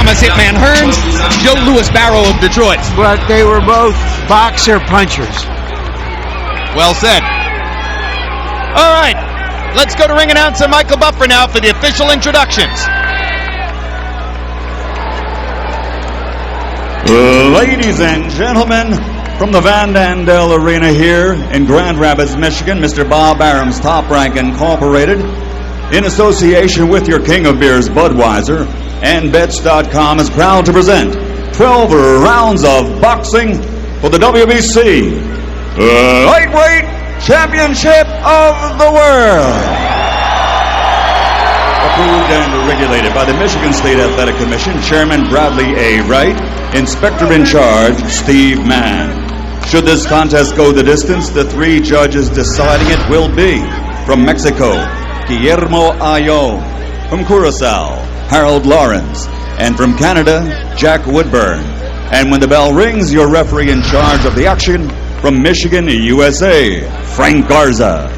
Thomas Hitman Hearns, Joe Louis Barrow of Detroit. But they were both boxer punchers. Well said. All right, let's go to ring announcer Michael Buffer now for the official introductions. Ladies and gentlemen, from the Van Dandel Arena here in Grand Rapids, Michigan, Mr. Bob Arum's Top Rank Incorporated, in association with your king of beers, Budweiser, and Bets.com, is proud to present 12 rounds of boxing for the WBC Lightweight Championship of the World. Approved and regulated by the Michigan State Athletic Commission, Chairman Bradley A. Wright, Inspector in Charge Steve Mann. Should this contest go the distance, the three judges deciding it will be from Mexico, Guillermo Ayo; from Curacao, Harold Lawrence; and from Canada, Jack Woodburn. And when the bell rings, your referee in charge of the action from Michigan, USA, Frank Garza.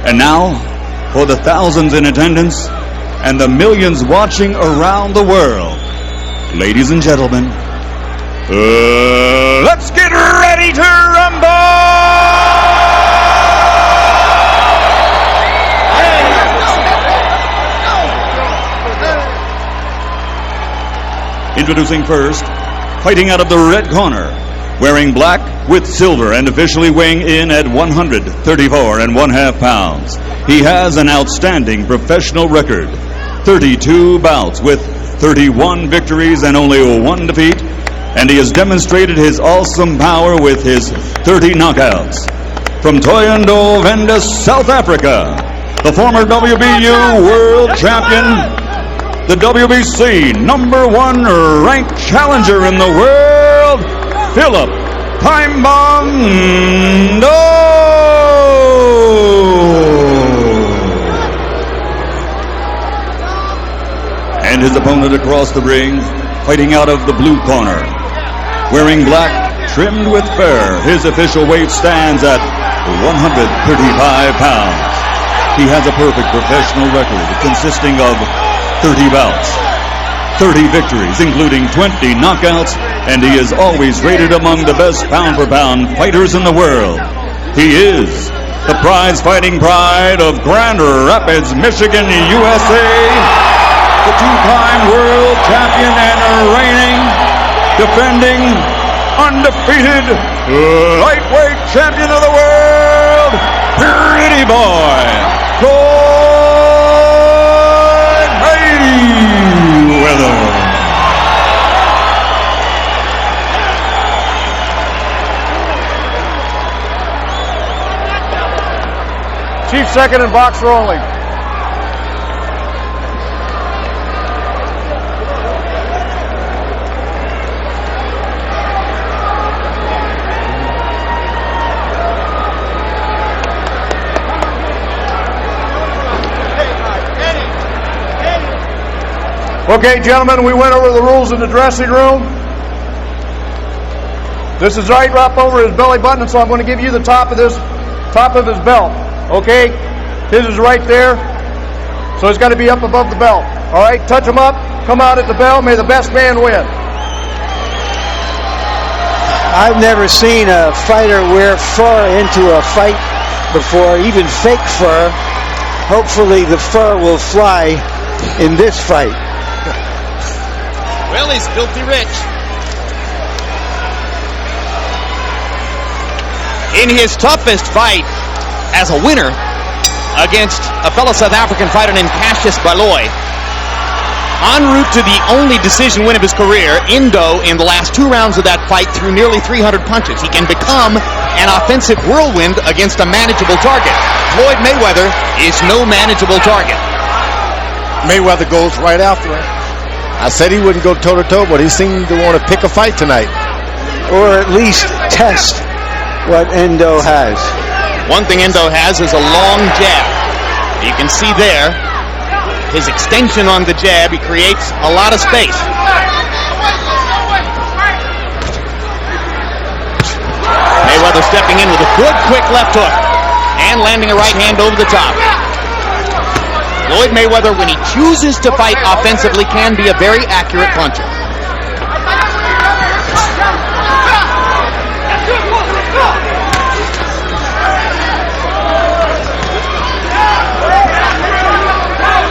And now, for the thousands in attendance and the millions watching around the world, ladies and gentlemen, let's get ready to rumble! Introducing first, fighting out of the red corner, wearing black with silver and officially weighing in at 134 1/2 pounds. He has an outstanding professional record, 32 bouts with 31 victories and only 1 defeat, and he has demonstrated his awesome power with his 30 knockouts. From Thohoyandou Venda, South Africa, the former WBU world champion, the WBC #1 ranked challenger in the world, Philip Time Bomb And his opponent across the ring, fighting out of the blue corner, wearing black, trimmed with fur. His official weight stands at 135 pounds. He has a perfect professional record consisting of 30 bouts, 30 victories, including 20 knockouts, and he is always rated among the best pound-for-pound fighters in the world. He is the prize-fighting pride of Grand Rapids, Michigan, USA, the two-time world champion and reigning, defending, undefeated lightweight champion of the world, Pretty Boy, Floyd Mayweather. Chief second and boxer only. Okay, gentlemen, we went over the rules in the dressing room. This is right up over his belly button, so I'm going to give you the top of his belt. Okay? His is right there, so it's got to be up above the belt. All right? Touch him up. Come out at the bell. May the best man win. I've never seen a fighter wear fur into a fight before, even fake fur. Hopefully the fur will fly in this fight. Well, he's filthy rich. In his toughest fight as a winner against a fellow South African fighter named Cassius Baloy, en route to the only decision win of his career, Indo, in the last 2 rounds of that fight, threw nearly 300 punches. He can become an offensive whirlwind against a manageable target. Floyd Mayweather is no manageable target. Mayweather goes right after him. I said he wouldn't go toe-to-toe, but he seemed to want to pick a fight tonight. Or at least test what Endo has. One thing Endo has is a long jab. You can see there his extension on the jab. He creates a lot of space. Mayweather stepping in with a good quick left hook and landing a right hand over the top. Floyd Mayweather, when he chooses to fight offensively, can be a very accurate puncher.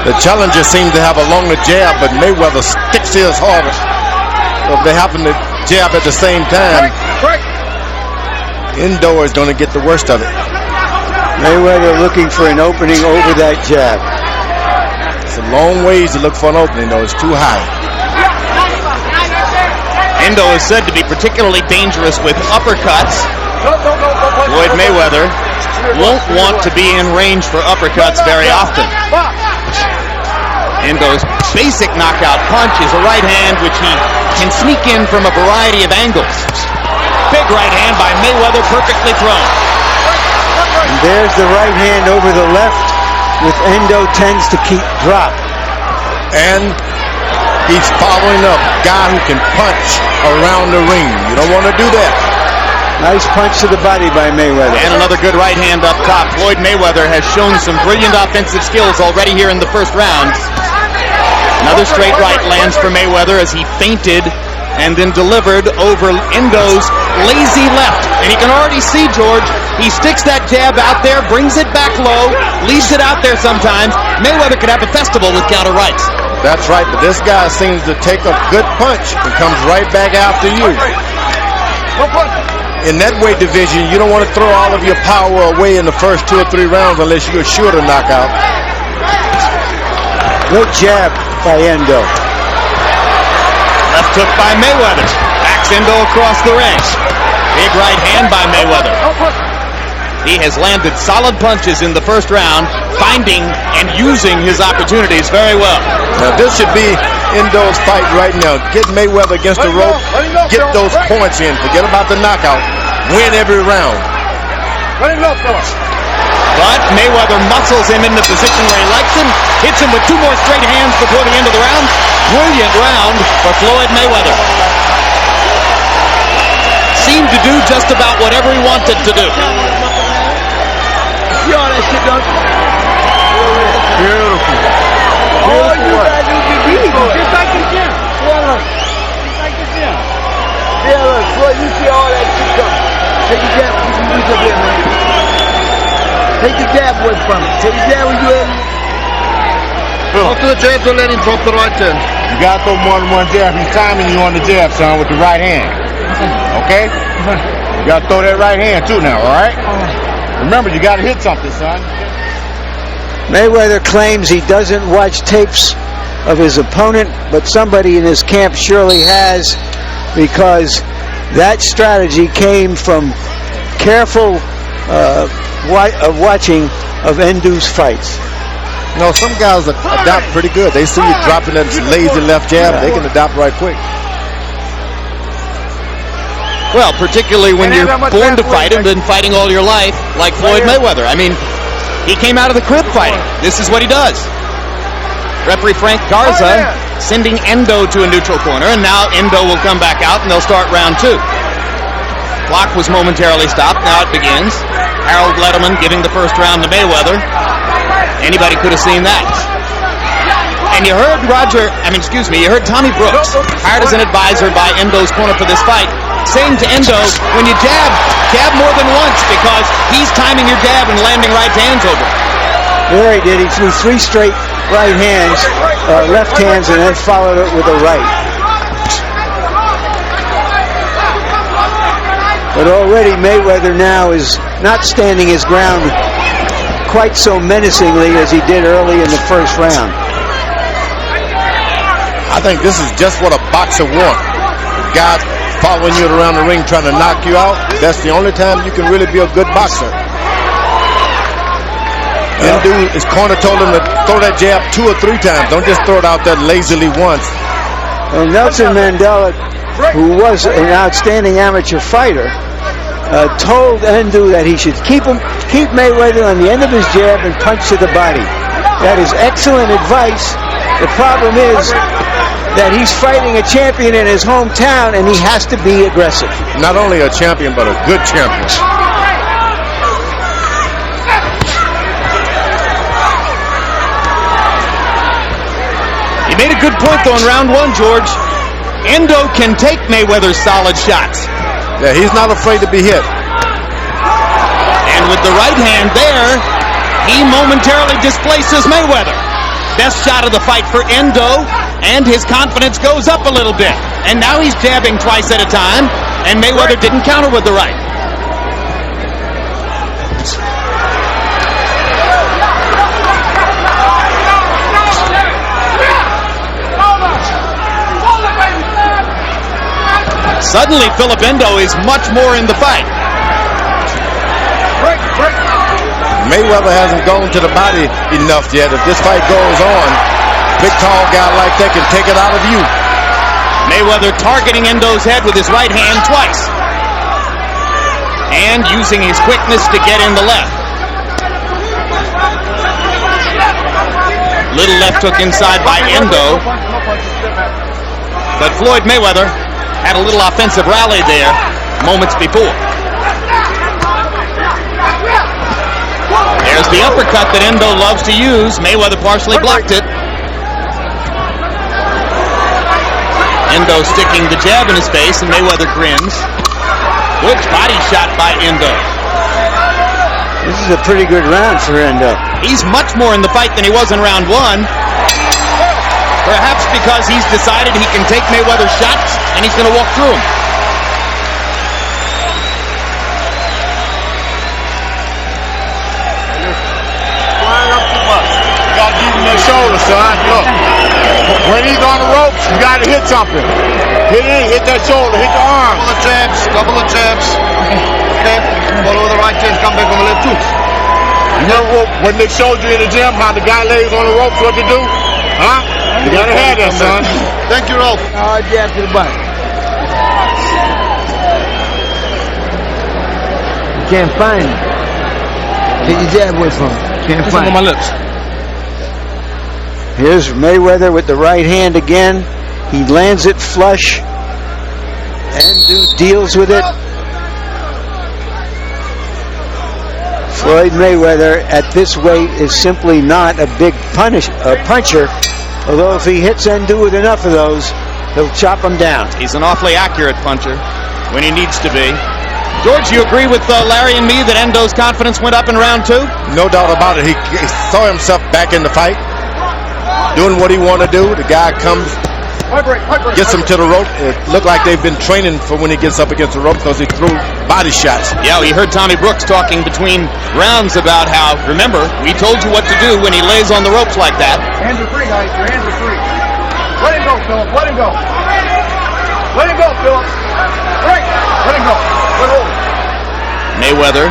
The challenger seems to have a longer jab, but Mayweather sticks his harder. So if they happen to jab at the same time, Endo is going to get the worst of it. Mayweather looking for an opening over that jab. It's a long ways to look for an opening, though. It's too high. Endo is said to be particularly dangerous with uppercuts. Floyd Mayweather won't want to be in range for uppercuts very often. Endo's basic knockout punch is a right hand which he can sneak in from a variety of angles. Big right hand by Mayweather, perfectly thrown. And there's the right hand over the left, with Endo tends to keep drop. And he's following up a guy who can punch around the ring. You don't want to do that. Nice punch to the body by Mayweather. And another good right hand up top. Floyd Mayweather has shown some brilliant offensive skills already here in the first round. Another straight right lands for Mayweather as he feinted and then delivered over Endo's lazy left. And you can already see, George, he sticks that jab out there, brings it back low, leaves it out there sometimes. Mayweather could have a festival with counter rights. That's right, but this guy seems to take a good punch and comes right back after you. In that weight division, you don't want to throw all of your power away in the first 2 or 3 rounds unless you're sure to knock out. Good jab by Endo. Left hook by Mayweather. Backs Endo across the ring. Big right hand by Mayweather. He has landed solid punches in the first round, finding and using his opportunities very well. Now this should be Endo's fight right now. Get Mayweather against the rope, get those points in. Forget about the knockout. Win every round. But Mayweather muscles him in the position where he likes him, hits him with 2 more straight hands before the end of the round. Brilliant round for Floyd Mayweather. Seemed to do just about whatever he wanted to do. See all that shit done? Beautiful. All you gotta do is be easy. Just like the gym. Yeah, look. Just like the gym. Yeah, look. Floyd, you see all that shit done. Take the jab. You can reach up here, man. Take the jab away from him. Take the jab when you in. Go to the jab, don't let him drop the right hand. You gotta throw more than one jab. He's timing you on the jab, son, with the right hand. Okay? You gotta throw that right hand too now, alright? Remember, you gotta hit something, son. Mayweather claims he doesn't watch tapes of his opponent, but somebody in his camp surely has, because that strategy came from careful watching of Endo's fights. You know, some guys adapt pretty good. They see you dropping that lazy left jab, they can adapt right quick. Well, particularly when you're born to fight and been fighting all your life, like Floyd Mayweather. I mean, he came out of the crib fighting. This is what he does. Referee Frank Garza sending Endo to a neutral corner, and now Endo will come back out and they'll start round 2. Clock was momentarily stopped. Now it begins. Harold Letterman giving the first round to Mayweather. Anybody could have seen that. And you heard you heard Tommy Brooks, hired as an advisor by Endo's corner for this fight, saying to Endo, when you jab more than once, because he's timing your jab and landing right hands over it. There he did. He threw 3 straight right hands, left hands, and then followed it with a right. But already Mayweather now is not standing his ground quite so menacingly as he did early in the first round. I think this is just what a boxer wants. Guys following you around the ring trying to knock you out. That's the only time you can really be a good boxer. Endo, his corner told him to throw that jab 2 or 3 times. Don't just throw it out there lazily once. And Nelson Mandela, who was an outstanding amateur fighter, told Endo that he should keep Mayweather on the end of his jab and punch to the body. That is excellent advice. The problem is that he's fighting a champion in his hometown and he has to be aggressive. Not only a champion, but a good champion. You made a good point, though, in round one, George. Endo can take Mayweather's solid shots. Yeah, he's not afraid to be hit. And with the right hand there, he momentarily displaces Mayweather. Best shot of the fight for Endo, and his confidence goes up a little bit. And now he's jabbing twice at a time, and Mayweather didn't counter with the right. Suddenly, Philip Endo is much more in the fight. Mayweather hasn't gone to the body enough yet. If this fight goes on, big tall guy like that can take it out of you. Mayweather targeting Endo's head with his right hand twice. And using his quickness to get in the left. Little left hook inside by Endo. But Floyd Mayweather had a little offensive rally there moments before. There's the uppercut that Endo loves to use. Mayweather partially blocked it. Endo sticking the jab in his face, and Mayweather grins. Good body shot by Endo. This is a pretty good round for Endo. He's much more in the fight than he was in round one. Perhaps because he's decided he can take Mayweather's shots, and he's going to walk through them. Your shoulder, son. Look, when he's on the ropes, you got to hit something. Hit that shoulder, hit the arm. Couple of jabs. Okay, follow the right hand, come back on the left too. You remember when they showed you in the gym how the guy lays on the ropes, what to do? Huh? You got to have that, son. Thank you, Ralph. Jab to the body. You can't find him. Take your jab away from him. Can't find him. My lips. Here's Mayweather with the right hand again. He lands it flush. Endo deals with it. Floyd Mayweather at this weight is simply not a big puncher. Although if he hits Endo with enough of those, he'll chop him down. He's an awfully accurate puncher when he needs to be. George, you agree with Larry and me that Endo's confidence went up in round two? No doubt about it. He saw himself back in the fight, doing what he wanted to do. The guy comes, gets him to the rope. It looked like they've been training for when he gets up against the rope because he threw body shots. Yeah, we heard Tommy Brooks talking between rounds about how, remember, we told you what to do when he lays on the ropes like that. Hands are free, guys. Your hands are free. Let him go, Philip. Let him go. Let him go, Philip. Right. Let him go. Let hold. Mayweather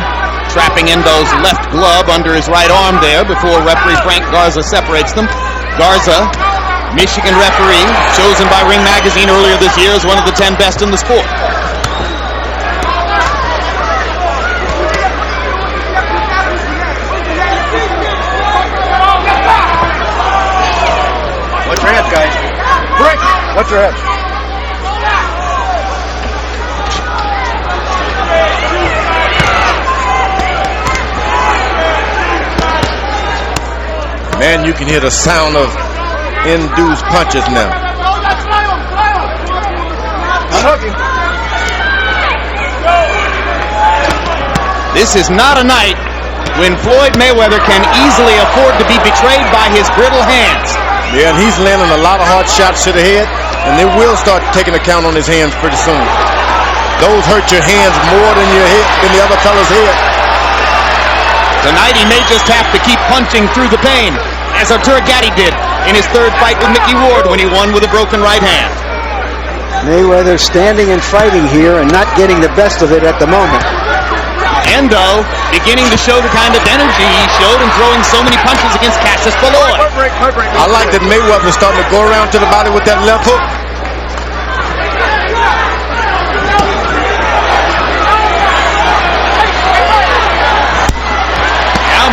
trapping Endo's left glove under his right arm there before referee Frank Garza separates them. Garza, Michigan referee, chosen by Ring Magazine earlier this year as one of the 10 best in the sport. Watch your heads, guys. Break. Watch your heads. Man, you can hear the sound of Endo's punches now. This is not a night when Floyd Mayweather can easily afford to be betrayed by his brittle hands. Yeah, and he's landing a lot of hard shots to the head, and they will start taking account on his hands pretty soon. Those hurt your hands more than your head, than the other fellow's head. Tonight he may just have to keep punching through the pain, as Artur Gatti did in his third fight with Mickey Ward when he won with a broken right hand. Mayweather standing and fighting here and not getting the best of it at the moment. Endo beginning to show the kind of energy he showed in throwing so many punches against Cassius Baloy. I like that Mayweather's starting to go around to the body with that left hook.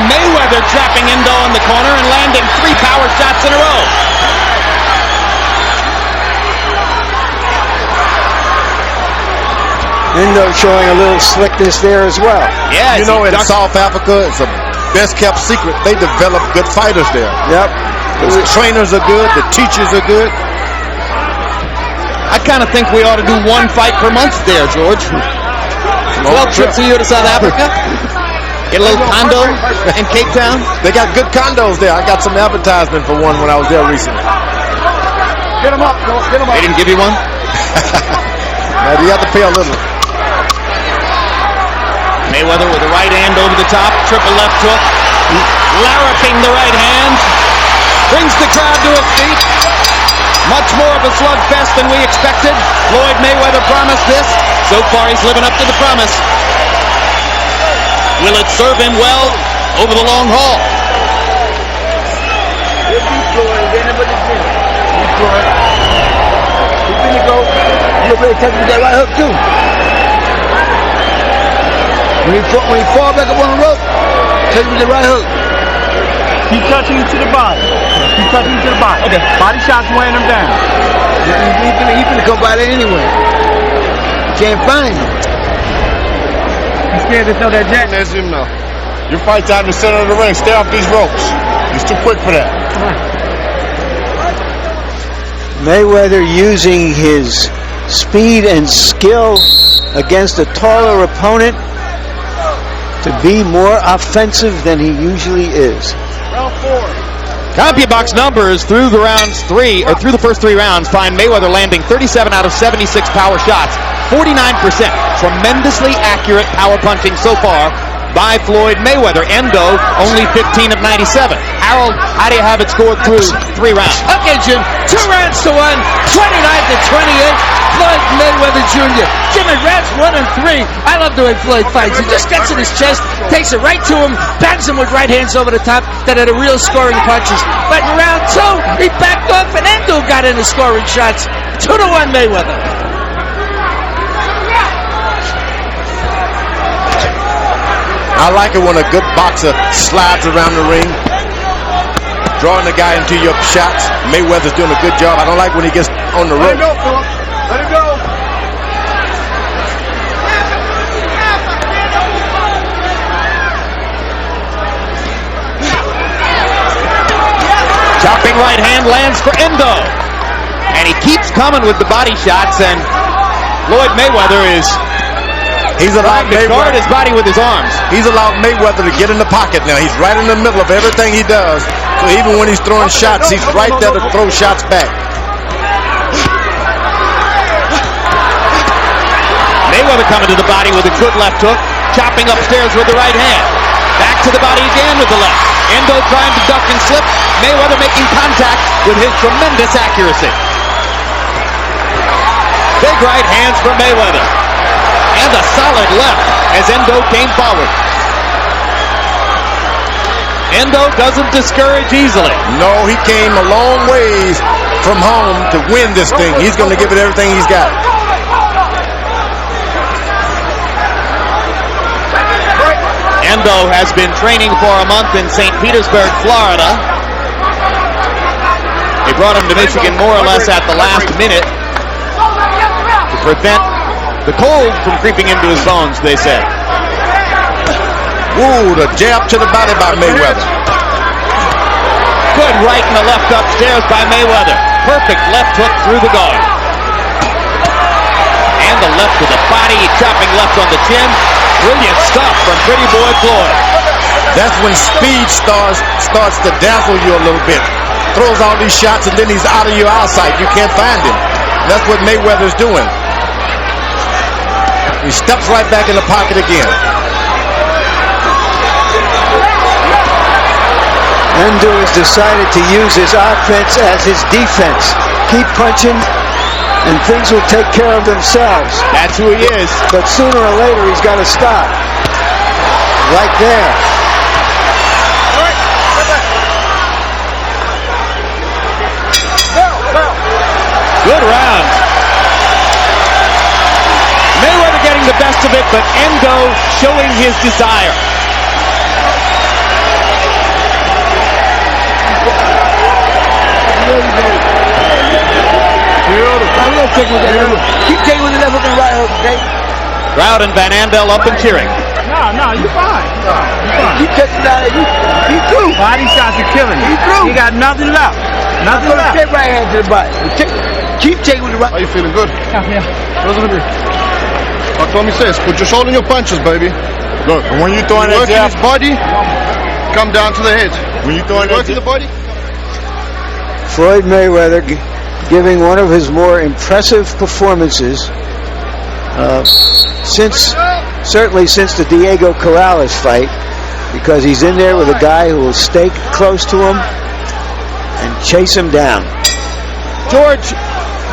Mayweather trapping Endo in the corner and landing 3 power shots in a row. Endo showing a little slickness there as well. Yeah, you know, in South Africa, it's a best kept secret. They develop good fighters there. Yep. The trainers are good. The teachers are good. I kind of think we ought to do one fight per month there, George. 12 trips a year to South Africa. Get a little condo in Cape Town. They got good condos there. I got some advertisement for one when I was there recently. Get him up. Get him up. They didn't give you one? Now, you have to pay a little. Mayweather with the right hand over the top. Triple left hook. Larraping the right hand. Brings the crowd to its feet. Much more of a slugfest than we expected. Floyd Mayweather promised this. So far, he's living up to the promise. Will it serve him well over the long haul? You'll be touching with that right hook too. When he fall back up on the rope, touch with the right hook. Keep touching him to the body. Keep touching him to the body. Okay. Body shots weighing him down. He's gonna come by there anyway. Can't find him. He's scared to throw that jack. Let him know. Your fight's out in the center of the ring. Stay off these ropes. He's too quick for that. Mayweather using his speed and skill against a taller opponent to be more offensive than he usually is. CompuBox numbers through the first 3 rounds find Mayweather landing 37 out of 76 power shots, 49%. Tremendously accurate power punching so far by Floyd Mayweather. Endo only 15 of 97. Harold, how do you have it scored through 3 rounds? Okay, Jim. 2 rounds to 1, 29 to 28. Floyd Mayweather Jr. Jimmy, rounds 1 and 3. I love the way Floyd fights. He just gets in his chest, takes it right to him, bangs him with right hands over the top that are the real scoring punches. But in round 2, he backed off and Endo got in the scoring shots. 2-1 Mayweather. I like it when a good boxer slides around the ring, drawing the guy into your shots. Mayweather's doing a good job. I don't like when he gets on the rope. Let him go, Philip. Let him go. Chopping right hand lands for Endo. And he keeps coming with the body shots, and Floyd Mayweather is allowed trying to guard his body with his arms. He's allowed Mayweather to get in the pocket now. He's right in the middle of everything he does. So even when he's throwing shots, he's right there to throw shots back. Mayweather coming to the body with a good left hook, chopping upstairs with the right hand. Back to the body again with the left. Endo trying to duck and slip. Mayweather making contact with his tremendous accuracy. Big right hands for Mayweather. And a solid left as Endo came forward. Endo doesn't discourage easily. No, he came a long ways from home to win this thing. He's going to give it everything he's got. Endo has been training for a month in St. Petersburg, Florida. They brought him to Michigan more or less at the last minute to prevent the cold from creeping into his bones, they said. Ooh, the jab to the body by Mayweather. Good right and the left upstairs by Mayweather. Perfect left hook through the guard. And the left to the body, chopping left on the chin. Brilliant stuff from Pretty Boy Floyd. That's when speed starts to dazzle you a little bit. Throws all these shots and then he's out of your eyesight. You can't find him. That's what Mayweather's doing. He steps right back in the pocket again. Endo has decided to use his offense as his defense. Keep punching, and things will take care of themselves. That's who he is. But sooner or later, he's got to stop. Right there. Good round. Mayweather getting the best of it, but Endo showing his desire. Keep taking with the left hook and right hook, okay? Crowd and Van Andel up and cheering. No, you fine. You touching that? He through. Body shots are killing you. He through. He got nothing left. Nothing left. Take right hand to the body. Keep taking with the right. How you feeling? Good? Yeah. Bartholomew says, put your shoulder in your punches, baby. Look, and when you throwing that Working jab, his body, come down to the head. when you throwing that Working the body. Floyd Mayweather giving one of his more impressive performances certainly since the Diego Corrales fight, because he's in there with a guy who will stay close to him and chase him down. George,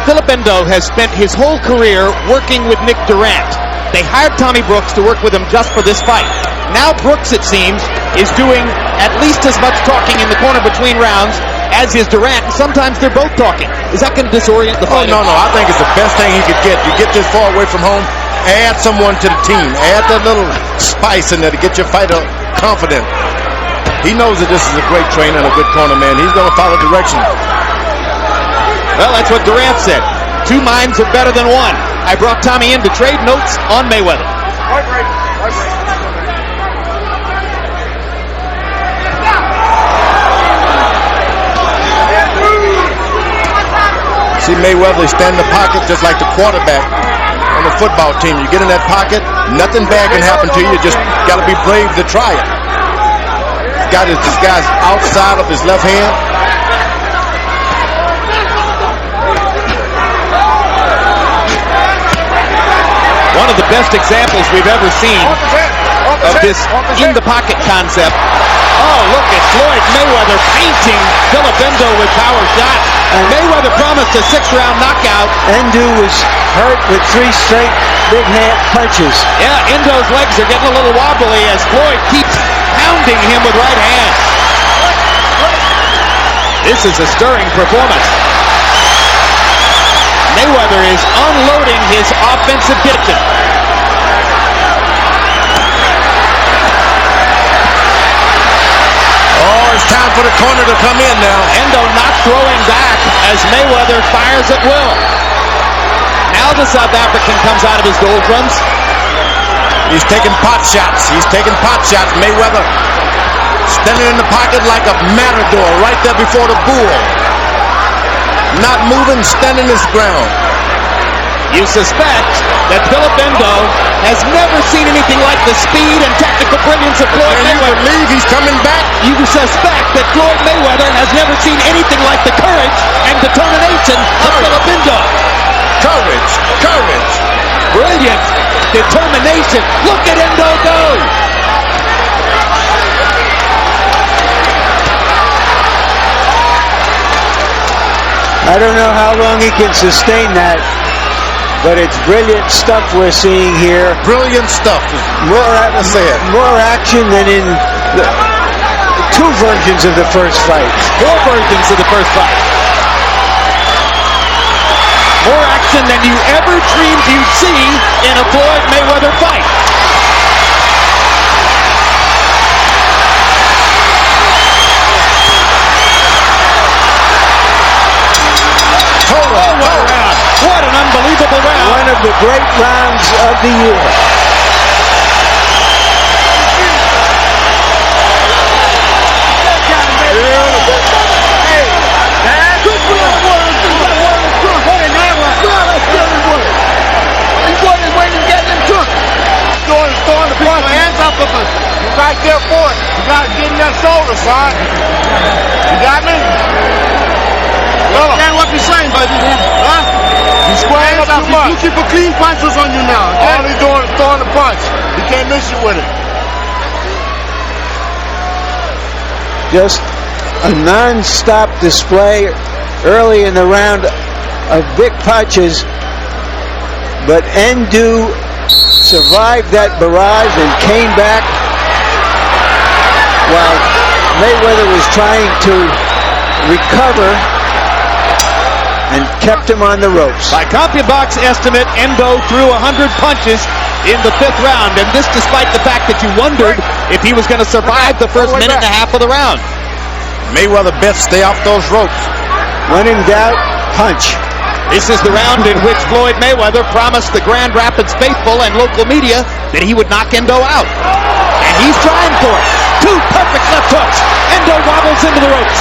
Philip Endo has spent his whole career working with Nick Durant. They hired Tommy Brooks to work with him just for this fight. Now Brooks, it seems, is doing at least as much talking in the corner between rounds as is Durant, and sometimes they're both talking. Is that going to disorient the fighter? Oh, no. I think it's the best thing he could get. You get this far away from home, add someone to the team. Add that little spice in there to get your fighter confident. He knows that this is a great trainer and a good corner man. He's going to follow directions. Well, that's what Durant said. Two minds are better than one. I brought Tommy in to trade notes on Mayweather. See Mayweather stand in the pocket just like the quarterback on the football team. You get in that pocket, nothing bad can happen to you. You just got to be brave to try it. Got this guy's outside of his left hand. One of the best examples we've ever seen of this in-the-pocket concept. Oh, look at Floyd Mayweather painting Philip Endo with power shots. Mayweather promised a 6-round knockout. Endo was hurt with 3 straight big hand punches. Yeah, Endo's legs are getting a little wobbly as Floyd keeps pounding him with right hand. This is a stirring performance. Mayweather is unloading his offensive kitchen. Oh, it's time for the corner to come in now. Endo not throwing back as Mayweather fires at will. Now the South African comes out of his doldrums. He's taking pot shots. Mayweather standing in the pocket like a matador right there before the bull. Not moving, standing his ground. You suspect that Philip Endo has never seen anything like the speed and technical brilliance of Floyd And you Mayweather. believe he's coming back? You suspect that Floyd Mayweather has never seen anything like the courage and determination of Philip Endo. Courage. Brilliant determination. Look at Endo go. I don't know how long he can sustain that, but it's brilliant stuff we're seeing here. Brilliant stuff. More action than in the 2 versions of the first fight. 4 versions of the first fight. More action than you ever dreamed you'd see in a Floyd Mayweather fight. What an unbelievable round. One of the great rounds of the year. throwing the punch. Hands up of us. You're right there for it. You got to get in that shoulder, son. You got me? Understand what you're saying, baby? Huh? You squaring up too much. You keep a clean punches on you now. Okay? All he's doing is throwing the punch. He can't miss you with it. Just a non-stop display early in the round of big punches, but Endo survived that barrage and came back while Mayweather was trying to recover and kept him on the ropes. By CompuBox estimate, Endo threw 100 punches in the 5th round, and this despite the fact that you wondered if he was going to survive the first minute and a half of the round. Mayweather best stay off those ropes. When in doubt, punch. This is the round in which Floyd Mayweather promised the Grand Rapids faithful and local media that he would knock Endo out. And he's trying for it. 2 perfect left hooks. Endo wobbles into the ropes.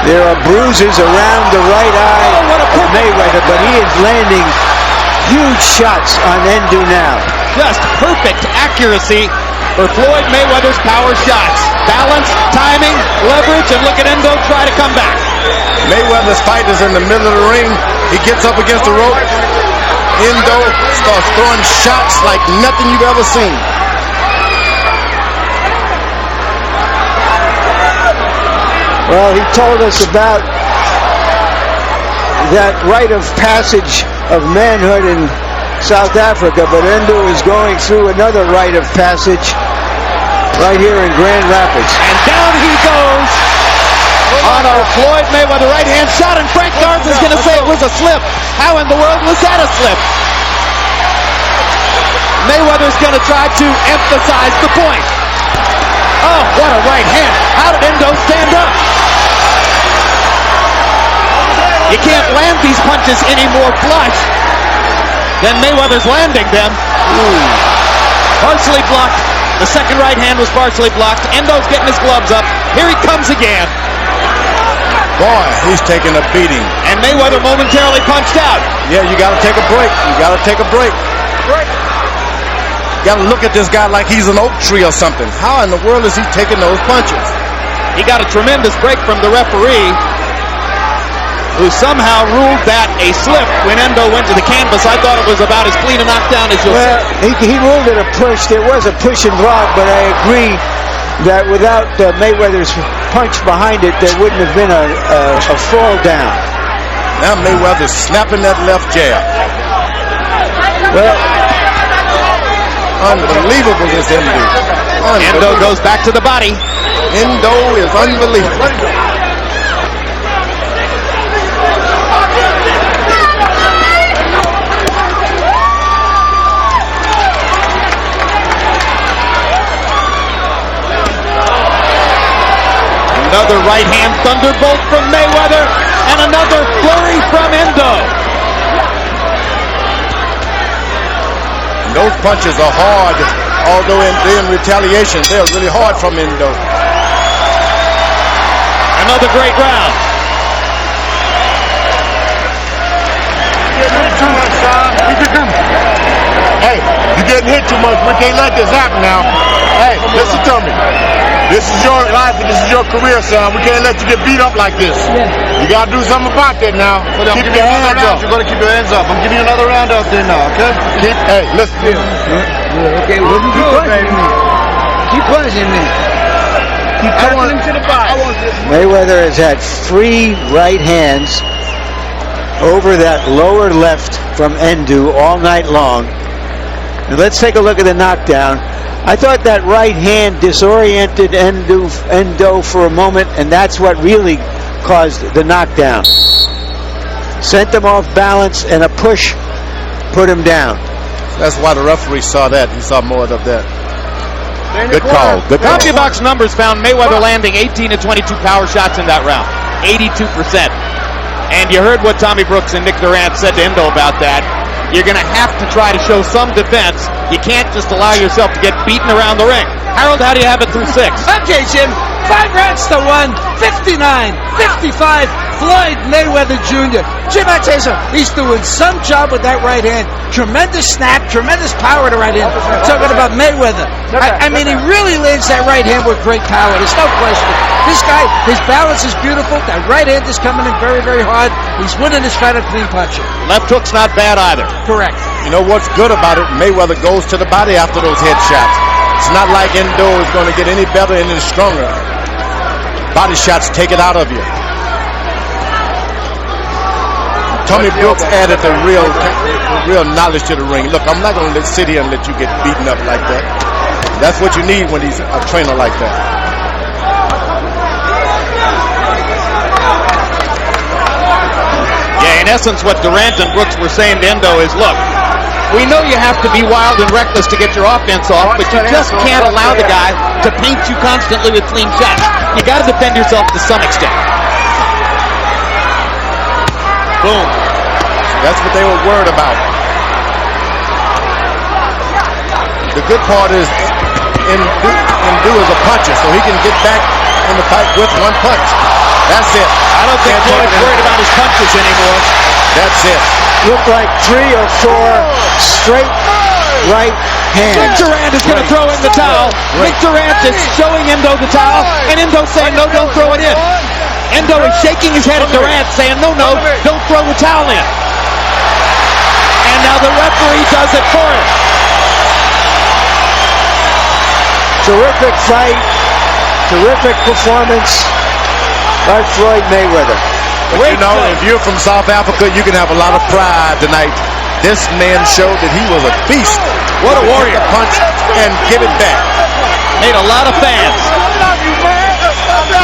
There are bruises around the right eye of Mayweather, but he is landing huge shots on Endo now. Just perfect accuracy for Floyd Mayweather's power shots. Balance, timing, leverage, and look at Endo try to come back. Mayweather's fight is in the middle of the ring. He gets up against the rope. Endo starts throwing shots like nothing you've ever seen. Well, he told us about that rite of passage of manhood in South Africa, but Endo is going through another rite of passage right here in Grand Rapids. And down he goes on a Floyd Mayweather right-hand shot, and Frank Garza's going to say it was a slip. How in the world was that a slip? Mayweather's going to try to emphasize the point. Oh, what a right hand. How did Endo stand up? You can't land these punches any more flush than Mayweather's landing them. Partially blocked. The second right hand was partially blocked. Endo's getting his gloves up. Here he comes again. Boy, he's taking a beating. And Mayweather momentarily punched out. Yeah, you got to take a break. You got to take a break. You got to look at this guy like he's an oak tree or something. How in the world is he taking those punches? He got a tremendous break from the referee, who somehow ruled that a slip when Endo went to the canvas. I thought it was about as clean a knockdown as you'll see. He ruled it a push. There was a push and block, but I agree that without Mayweather's punch behind it, there wouldn't have been a fall down. Now Mayweather's snapping that left jab. Well, unbelievable this Endo. Endo goes back to the body. Endo is unbelievable. Another right hand thunderbolt from Mayweather, and another flurry from Endo. And those punches are hard, although in retaliation, they're really hard from Endo. Another great round. Hey, you're getting hit too much. We can't let this happen now. Hey, listen to me. This is your life and this is your career, son. We can't let you get beat up like this. You got to do something about that now. Keep your hands up. You're going to keep your hands up. I'm giving you another round out there now, okay? Hey, listen. Okay, well, keep punching me. Keep punching me. Keep punching him to the body. Mayweather has had 3 right hands over that lower left from Endo all night long. And let's take a look at the knockdown. I thought that right hand disoriented Endo for a moment, and that's what really caused the knockdown. Sent him off balance, and a push put him down. That's why the referee saw that. He saw more of that. Good call. Good call. CompuBox numbers found Mayweather landing 18 to 22 power shots in that round. 82%. And you heard what Tommy Brooks and Nick Durant said to Endo about that. You're going to have to try to show some defense. You can't just allow yourself to get beaten around the ring. Harold, how do you have it through 6? Okay, Jim. 5 rounds to 1. 59-55. Floyd Mayweather Jr. Jim, I tell you something. He's doing some job with that right hand. Tremendous snap, tremendous power to right hand. Talking about Mayweather. I mean, he really lands that right hand with great power. There's no question. This guy, his balance is beautiful. That right hand is coming in very, very hard. He's winning this fight on clean punching. Left hook's not bad either. Correct. You know what's good about it? Mayweather goes to the body after those headshots. It's not like Endo is going to get any better and any stronger. Body shots take it out of you. Tommy Brooks added the real knowledge to the ring. Look, I'm not going to sit here and let you get beaten up like that. That's what you need when he's a trainer like that. Yeah, in essence, what Durant and Brooks were saying to Endo is, look, we know you have to be wild and reckless to get your offense off, but you just can't allow the guy to paint you constantly with clean shots. You got to defend yourself to some extent. Boom. That's what they were worried about. The good part is Ndu is a puncher, so he can get back in the fight with one punch. That's it. I don't think Floyd's worried about his punches anymore. That's it. Looked like 3 or 4 straight right hands. Nick Durant is going to throw in the towel. Nick Durant is showing Endo the towel, and Endo saying, no, don't throw it in. Endo is shaking his head at Durant, saying, no, don't throw the towel in. And now the referee does it for him. Terrific fight, terrific performance by Floyd Mayweather. But you know, if you're from South Africa, you can have a lot of pride tonight. This man showed that he was a beast. What a warrior. Punch and give it back. Made a lot of fans.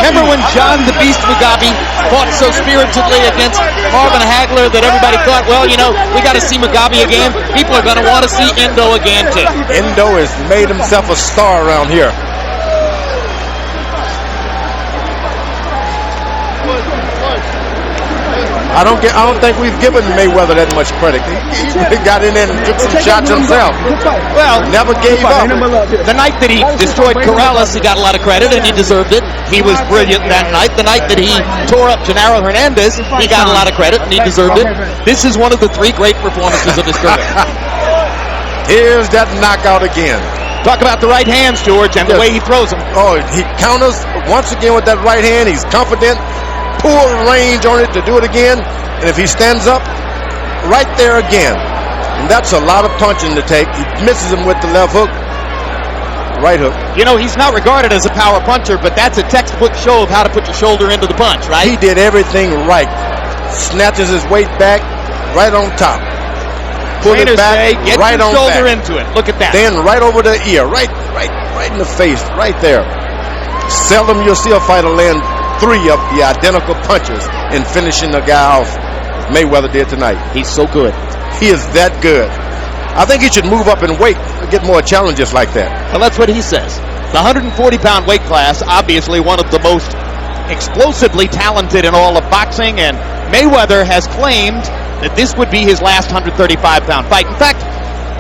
Remember when John the Beast Mugabe fought so spiritedly against Marvin Hagler that everybody thought, well, you know, we got to see Mugabe again. People are going to want to see Endo again, too. Endo has made himself a star around here. I don't think we've given Mayweather that much credit. He got in there and took some shots himself. Well, never gave up. The night that he destroyed Corrales, he got a lot of credit, and he deserved it. He was brilliant that night. The night that he tore up Genaro Hernandez, he got a lot of credit, and he deserved it. This is one of the 3 great performances of his career. Here's that knockout again. Talk about the right hands, George, and the way he throws them. Oh, he counters once again with that right hand. He's confident. Poor range on it to do it again, and if he stands up, right there again. And that's a lot of punching to take. He misses him with the left hook, right hook. You know, he's not regarded as a power puncher, but that's a textbook show of how to put your shoulder into the punch, right? He did everything right. Snatches his weight back, right on top. Put it back, get right your on shoulder back. into it. Look at that. Then right over the ear, right in the face, right there. Seldom you'll see a fighter land 3 of the identical punches in finishing the guy off. Mayweather did tonight. He's so good. He is that good. I think he should move up in weight to get more challenges like that. Well, that's what he says. The 140-pound weight class, obviously one of the most explosively talented in all of boxing, and Mayweather has claimed that this would be his last 135-pound fight. In fact,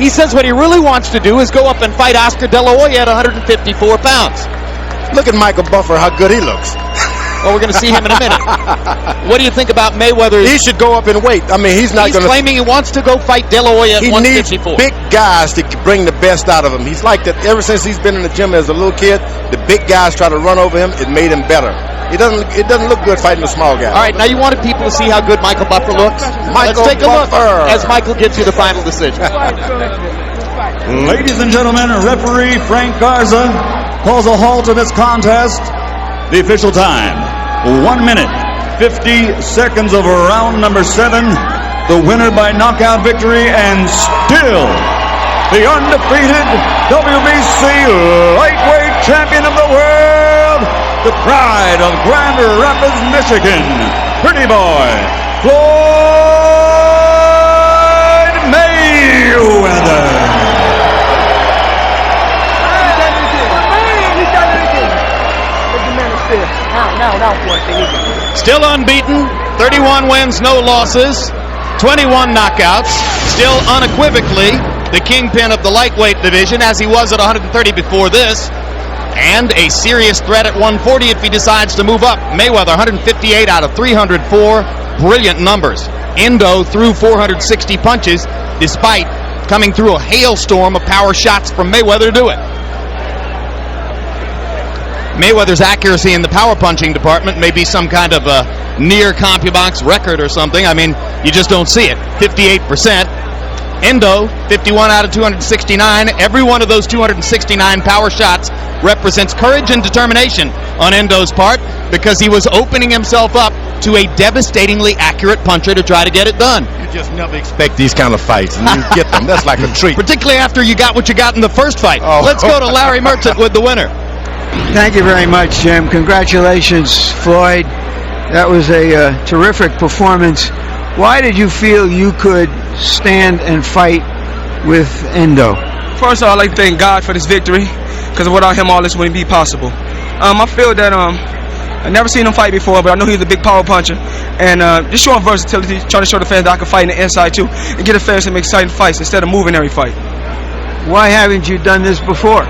he says what he really wants to do is go up and fight Oscar De La Hoya at 154 pounds. Look at Michael Buffer, how good he looks. Well, we're going to see him in a minute. What do you think about Mayweather's... He should go up in weight. I mean, he's claiming he wants to go fight De La Hoya at 154. He needs big guys to bring the best out of him. He's like that ever since he's been in the gym as a little kid. The big guys try to run over him. It made him better. It doesn't look good fighting the small guy. All right, now you wanted people to see how good Michael Buffer looks? Let's take a look as Michael gives you the final decision. Ladies and gentlemen, referee Frank Garza calls a halt to this contest. The official time, 1 minute, 50 seconds of round number 7. The winner by knockout victory and still the undefeated WBC lightweight champion of the world, the pride of Grand Rapids, Michigan, Pretty Boy, Floyd Mayweather. Still unbeaten, 31 wins, no losses, 21 knockouts, still unequivocally the kingpin of the lightweight division as he was at 130 before this, and a serious threat at 140 if he decides to move up. Mayweather 158 out of 304, brilliant numbers. Endo threw 460 punches despite coming through a hailstorm of power shots from Mayweather to do it. Mayweather's accuracy in the power punching department may be some kind of a near CompuBox record or something. I mean, you just don't see it. 58%. Endo, 51 out of 269. Every one of those 269 power shots represents courage and determination on Endo's part because he was opening himself up to a devastatingly accurate puncher to try to get it done. You just never expect these kind of fights, and you get them. That's like a treat. Particularly after you got what you got in the first fight. Oh. Let's go to Larry Merchant with the winner. Thank you very much, Jim. Congratulations, Floyd. That was a terrific performance. Why did you feel you could stand and fight with Endo? First of all, I'd like to thank God for this victory. because without him, all this wouldn't be possible. I feel that I never seen him fight before, but I know he's a big power puncher, and just showing versatility, trying to show the fans that I can fight in the inside too, and get the fans some exciting fights instead of moving every fight. Why haven't you done this before?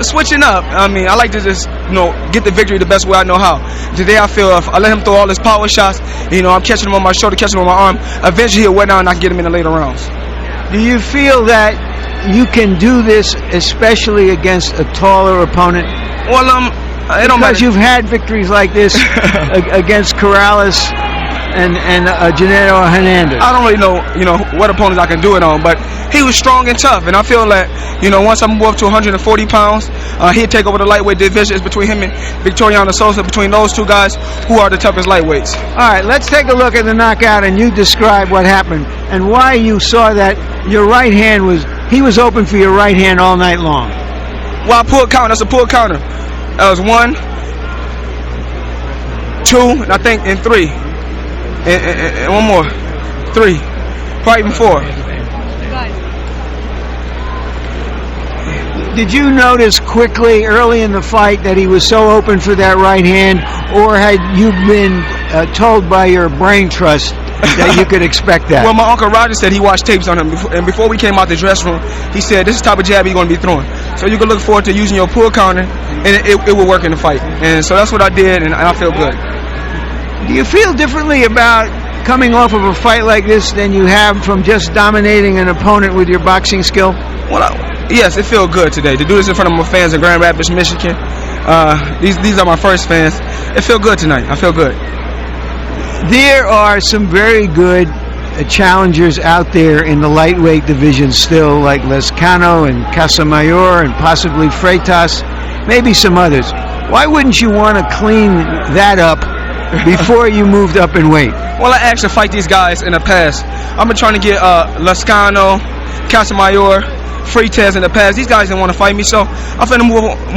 Switching up. I mean, I like to just, get the victory the best way I know how. Today, I feel if I let him throw all his power shots, I'm catching him on my shoulder, catching him on my arm, eventually he'll wear down and I can get him in the later rounds. Do you feel that you can do this, especially against a taller opponent? Well, it don't matter. Because you've had victories like this against Corrales and Janeiro Hernandez. I don't really know, what opponents I can do it on, but he was strong and tough, and I feel that, once I move up to 140 pounds, he'd take over the lightweight division. It's between him and Victoriano Sosa, between those two guys who are the toughest lightweights. All right, let's take a look at the knockout, and you describe what happened and why you saw that your right hand he was open for your right hand all night long. Well, I pulled counter. That's a pull counter. That was 1, 2, and I think and 3. And one more. 3. Probably even 4. Did you notice quickly, early in the fight, that he was so open for that right hand, or had you been told by your brain trust that you could expect that? Well, my Uncle Roger said he watched tapes on him, and before we came out the dressing room, he said, this is the type of jab you're going to be throwing. So you can look forward to using your pull counter, and it will work in the fight. And so that's what I did, and I feel good. Do you feel differently about coming off of a fight like this than you have from just dominating an opponent with your boxing skill? Well, yes, it feels good today to do this in front of my fans in Grand Rapids, Michigan. These are my first fans. It feels good tonight. I feel good. There are some very good challengers out there in the lightweight division still, like Lescano and Casamayor and possibly Freitas, maybe some others. Why wouldn't you want to clean that up before you moved up in weight? Well, I actually fight these guys in the past. I've been trying to get Lescano, Casamayor, Freitas in the past. These guys didn't want to fight me, so I'm finna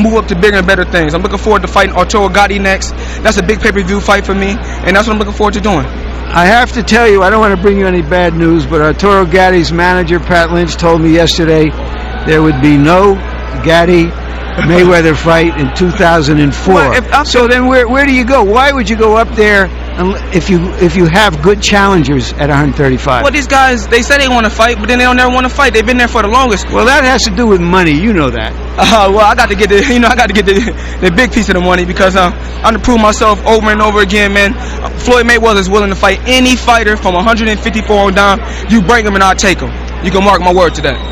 move up to bigger and better things. I'm looking forward to fighting Arturo Gatti next. That's a big pay-per-view fight for me, and that's what I'm looking forward to doing. I have to tell you, I don't want to bring you any bad news, but Arturo Gatti's manager, Pat Lynch, told me yesterday there would be no Gatti Mayweather fight in 2004. Well, so then where do you go? Why would you go up there if you have good challengers at 135? Well, these guys, they say they want to fight, but then they don't never want to fight. They've been there for the longest. Well, that has to do with money. You know that. Well, I got to get the big piece of the money because I'm to prove myself over and over again, man. Floyd Mayweather is willing to fight any fighter from 154 on down. You bring him and I'll take him. You can mark my word to that.